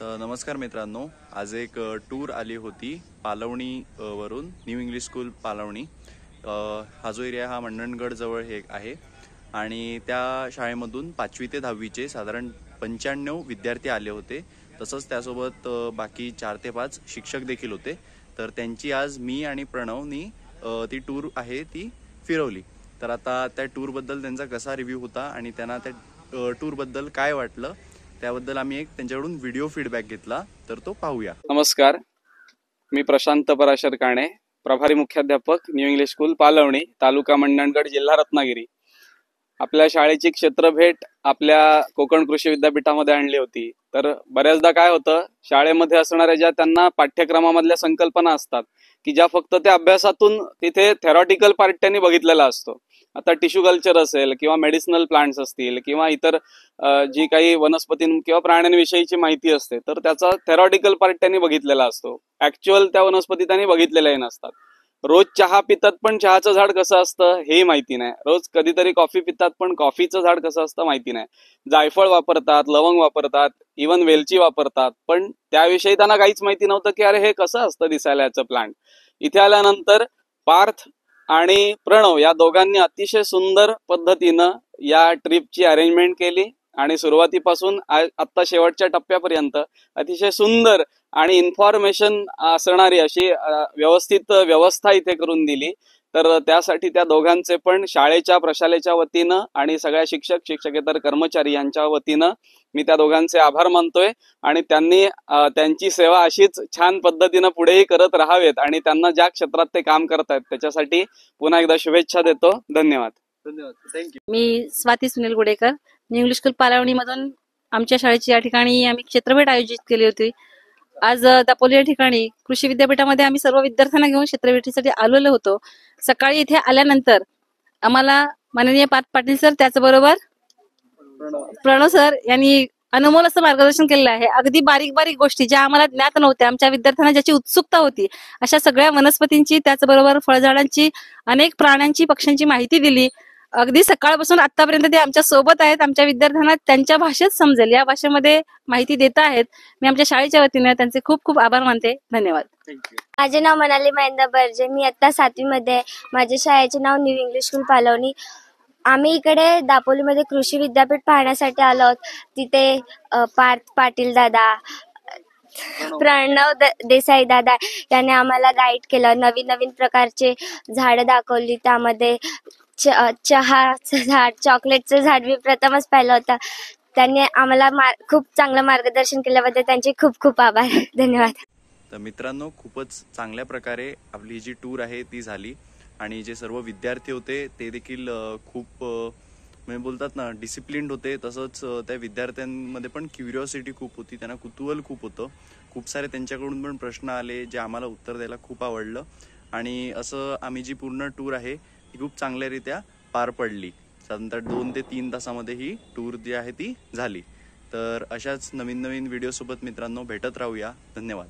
नमस्कार मित्रांनो, आज एक टूर आली होती पालवणी वरून न्यू इंग्लिश स्कूल पालवणी। हा जो एरिया हा मंडणगड जवळ हे आहे आणि त्या शाळेमधून 5वी ते 10वीचे साधारण 95 विद्यार्थी आले होते। तसंच त्यासोबत बाकी 4 ते 5 शिक्षक देखील होते। तर त्यांची आज मी आणि प्रणवनी ती टूर आहे ती फिरवली। तर आता त्या टूर बद्दल त्यांचा कसा रिव्ह्यू होता आणि त्यांना त्या टूर बद्दल काय वाटलं त्याबद्दल आम्ही एक त्यांच्याकडून व्हिडिओ फीडबॅक घेतला, तर तो पाहूया। नमस्कार, मी प्रशांत पराशर काणे, प्रभारी मुख्याध्यापक न्यू इंग्लिश स्कूल पालवणी, तालुका मंडणगड, जिल्हा रत्नागिरी। आपल्या शाळेची क्षेत्रभेट आपल्या कोकण कृषी विद्यापीठामध्ये आणली होती। तर बऱ्याचदा काय होतं, शाळेमध्ये असणाऱ्या ज्या त्यांना पाठ्यक्रमामधल्या संकल्पना असतात की ज्या फक्त त्या अभ्यासातून तिथे थेरॉटिकल पार्ट त्यांनी बघितलेला असतो। आता टिश्यू कल्चर असेल किंवा मेडिसिनल प्लांट्स असतील किंवा इतर जी काही वनस्पती किंवा प्राण्यांविषयीची माहिती असते, तर त्याचा थेरॉटिकल पार्ट त्यांनी बघितलेला असतो। ऍक्च्युअल त्या वनस्पती त्यांनी बघितलेल्याही नसतात। रोज चहा पितात पण चहाचं झाड कसं असतं हेही माहिती नाही। रोज कधीतरी कॉफी पितात पण कॉफीचं झाड कसं असतं माहिती नाही। जायफळ वापरतात, लवंग वापरतात, इवन वेलची वापरतात, पण त्याविषयी त्यांना काहीच माहिती नव्हतं की अरे हे कसं असतं दिसायला याचं प्लांट। इथे आल्यानंतर पार्थ आणि प्रणव या दोघांनी अतिशय सुंदर पद्धतीनं या ट्रिपची अरेंजमेंट केली आणि सुरुवातीपासून आता शेवटच्या टप्प्यापर्यंत अतिशय सुंदर आणि इन्फॉर्मेशन असणारी अशी व्यवस्थित व्यवस्था इथे करून दिली। तर त्यासाठी त्या दोघांचे पण शाळेच्या प्रशालेच्या वतीनं आणि सगळ्या शिक्षक शिक्षकेतर कर्मचारी यांच्या वतीनं मी त्या दोघांचे आभार मानतोय आणि त्यांनी त्यांची सेवा अशीच छान पद्धतीनं पुढेही करत राहावेत आणि त्यांना ज्या क्षेत्रात ते काम करतायत त्याच्यासाठी पुन्हा एकदा शुभेच्छा देतो। धन्यवाद। थँक्यू। मी Swati Sunil Gudekar, new English school Palvani मधून आमच्या शाळेची या ठिकाणी आम्ही क्षेत्रभेट आयोजित केली होती। आज दापोली या ठिकाणी कृषी विद्यापीठामध्ये आम्ही सर्व विद्यार्थ्यांना घेऊन क्षेत्रभेटीसाठी आलेलो होतो। सकाळी इथे आल्यानंतर आम्हाला माननीय पार्थ पाटील सर, त्याचबरोबर प्रणव सर यांनी अनमोल असं मार्गदर्शन केलेलं आहे। अगदी बारीक बारीक गोष्टी ज्या आम्हाला ज्ञात नव्हत्या, आमच्या विद्यार्थ्यांना ज्याची उत्सुकता होती, अशा सगळ्या वनस्पतींची, त्याचबरोबर फळझाडांची, अनेक प्राण्यांची, पक्ष्यांची माहिती दिली। अगदी सकाळपासून आतापर्यंत ते आमच्या सोबत आहेत। आमच्या विद्यार्थ्यांना त्यांच्या भाषेत समजेल या भाषेमध्ये माहिती देत आहेत। मी आमच्या शाळेच्या वतीने त्यांचे खूप खूप आभार मानते। धन्यवाद। माझे नाव मनाली महेंद्र बर्जे, मी आता 7वी मध्ये आहे। माझ्या शाळेचे नाव न्यू इंग्लिश स्कूल पालवणी। आम्ही इकडे दापोलीमध्ये कृषी विद्यापीठ पाहण्यासाठी आलो आहोत। तिथे पार्थ पाटील दादा, प्रणव देसाई दादा यांनी आम्हाला गाईड केलं। नवीन नवीन प्रकारचे झाड दाखवली, त्यामध्ये चहाचं झाड, चॉकलेटचं झाड मी प्रथमच पाहिलं होतं। त्यांनी आम्हाला खूप चांगलं मार्गदर्शन केल्याबद्दल त्यांचे खूप खूप आभार। धन्यवाद। तर मित्रांनो, खूपच चांगल्या प्रकारे आपली जी टूर आहे ती झाली आणि जे सर्व विद्यार्थी होते ते देखील खूप म्हणजे बोलतात ना डिसिप्लिन्ड होते। तसंच त्या विद्यार्थ्यांमध्ये पण क्युरिओसिटी खूप होती, त्यांना कुतूहल खूप होतं। खूप सारे त्यांच्याकडून पण प्रश्न आले जे आम्हाला उत्तर द्यायला खूप आवडलं आणि असं आम्ही जी पूर्ण टूर आहे ती खूप चांगल्यारीत्या पार पडली। साधारणतः 2 ते 3 तासामध्ये ही टूर जी आहे ती झाली। तर अशाच नवीन नवीन व्हिडिओ सोबत मित्रांनो भेटत राहूया। धन्यवाद।